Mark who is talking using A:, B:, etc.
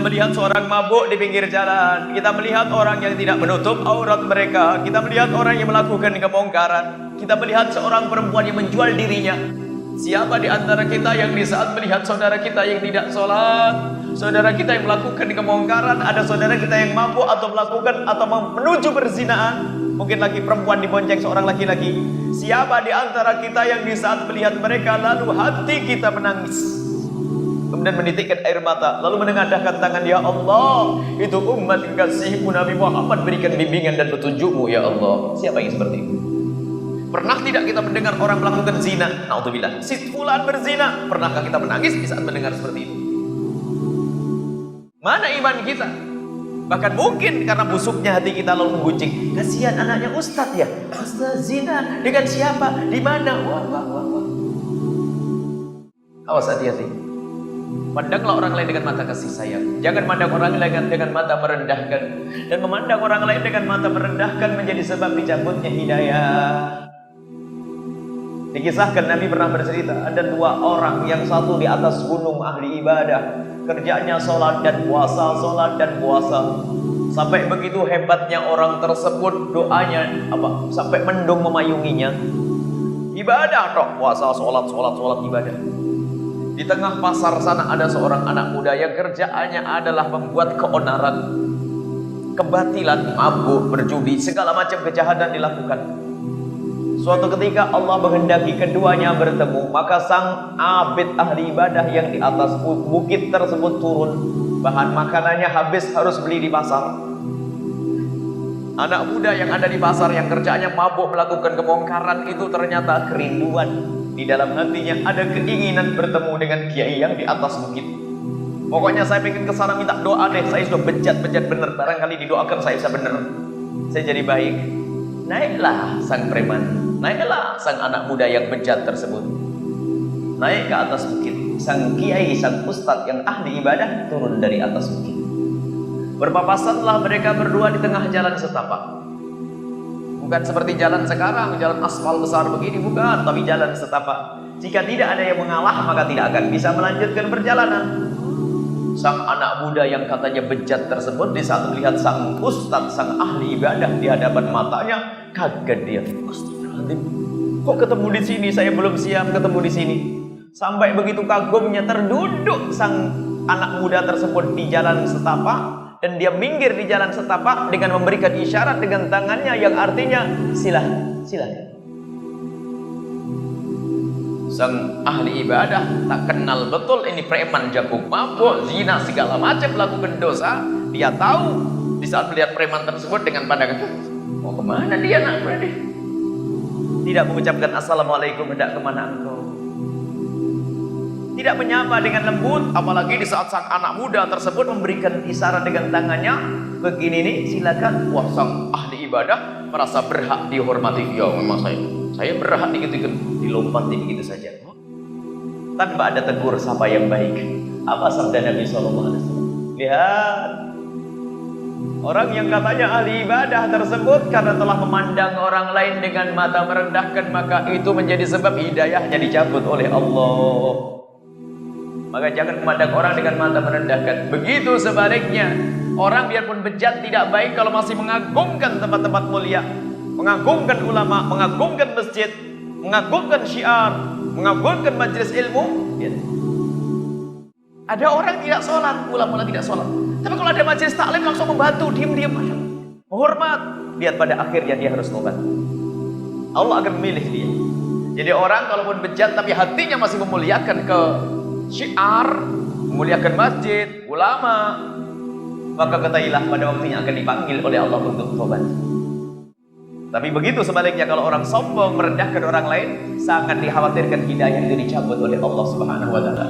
A: melihat seorang mabuk di pinggir jalan, kita melihat orang yang tidak menutup aurat mereka, kita melihat orang yang melakukan kemungkaran, kita melihat seorang perempuan yang menjual dirinya. Siapa di antara kita yang di saat melihat saudara kita yang tidak sholat, saudara kita yang melakukan kemungkaran, ada saudara kita yang mabuk atau melakukan atau menuju perzinahan, mungkin lagi perempuan dibonceng seorang laki-laki. Siapa di antara kita yang di saat melihat mereka lalu hati kita menangis, kemudian menitikkan air mata, lalu menengadahkan tangan, ya Allah, itu umat kekasihmu Nabi Muhammad, berikan bimbingan dan petunjukmu ya Allah. Siapa yang seperti itu? Pernah tidak kita mendengar orang melakukan zina? Naudzubillah, si fulan berzina. Pernahkah kita menangis di saat mendengar seperti itu? Mana iman kita? Bahkan mungkin karena busuknya hati kita lalu menggunjing, kasihan anaknya Ustadz ya, Ustadz zina dengan siapa, di mana? Wah. Awas, hati-hati. Pandanglah orang lain dengan mata kasih sayang. Jangan mandang orang lain dengan mata merendahkan. Dan memandang orang lain dengan mata merendahkan menjadi sebab dicabutnya hidayah. Dikisahkan Nabi pernah bercerita, ada dua orang, yang satu di atas gunung ahli ibadah, kerjanya sholat dan puasa, sholat dan puasa. Sampai begitu hebatnya orang tersebut, doanya sampai mendung memayunginya. Ibadah toh, puasa, sholat ibadah. Di tengah pasar sana ada seorang anak muda yang kerjaannya adalah membuat keonaran, kebatilan, mabuk, berjudi, segala macam kejahatan dilakukan. Suatu ketika Allah menghendaki keduanya bertemu, maka sang abid ahli ibadah yang di atas bukit tersebut turun. Bahan makanannya habis, harus beli di pasar. Anak muda yang ada di pasar yang kerjaannya mabuk melakukan kemungkaran itu ternyata kerinduan. Di dalam hatinya ada keinginan bertemu dengan kiai yang di atas bukit. Pokoknya saya pengen kesana minta doa deh, saya sudah bejat bener, barangkali didoakan saya bisa bener, saya jadi baik. Naiklah sang preman, naiklah sang anak muda yang bejat tersebut, naik ke atas bukit. Sang kiai, sang ustadz yang ahli ibadah turun dari atas bukit. Berpapasanlah mereka berdua di tengah jalan setapak. Bukan seperti jalan sekarang, jalan aspal besar begini, bukan, tapi jalan setapak. Jika tidak ada yang mengalah, maka tidak akan bisa melanjutkan perjalanan. Sang anak muda yang katanya bejat tersebut, di saat melihat sang ustadz, sang ahli ibadah di hadapan matanya, kaget dia. Astagfirullahaladzim, kok ketemu di sini? Saya belum siap ketemu di sini. Sampai begitu kagumnya, terduduk sang anak muda tersebut di jalan setapak. Dan dia minggir di jalan setapak dengan memberikan isyarat dengan tangannya yang artinya silakan. Sang ahli ibadah tak kenal betul ini preman jago mabuk, zina, segala macam melakukan dosa. Dia tahu di saat melihat preman tersebut dengan pandangan, mau kemana dia nak berarti? Tidak mengucapkan assalamualaikum, hendak kemana engkau? Tidak menyapa dengan lembut, apalagi di saat sang anak muda tersebut memberikan isyarat dengan tangannya, begini nih, silakan. Wah, sang ahli ibadah merasa berhak dihormati. Ya memang saya berhak dilompat begitu saja, tanpa ada tegur sapa yang baik. Apa sabda Nabi SAW? Lihat, orang yang katanya ahli ibadah tersebut karena telah memandang orang lain dengan mata merendahkan, maka itu menjadi sebab hidayahnya dicabut oleh Allah. Maka jangan memandang orang dengan mata merendahkan. Begitu sebaliknya, orang biarpun bejat tidak baik kalau masih mengagungkan tempat-tempat mulia, mengagungkan ulama, mengagungkan masjid, mengagungkan syiar, mengagungkan majelis ilmu. Ya. Ada orang tidak sholat, mula-mula tidak sholat, tapi kalau ada majelis taklim langsung membantu, diam-diam, menghormat. Lihat pada akhirnya dia harus tobat. Allah akan memilih dia. Jadi orang kalaupun bejat tapi hatinya masih memuliakan ke syiar, memuliakan masjid, ulama, maka ketahuilah pada waktunya akan dipanggil oleh Allah untuk tobat. Tapi begitu sebaliknya, kalau orang sombong merendahkan orang lain, sangat dikhawatirkan hidayah itu dicabut oleh Allah Subhanahu wa taala.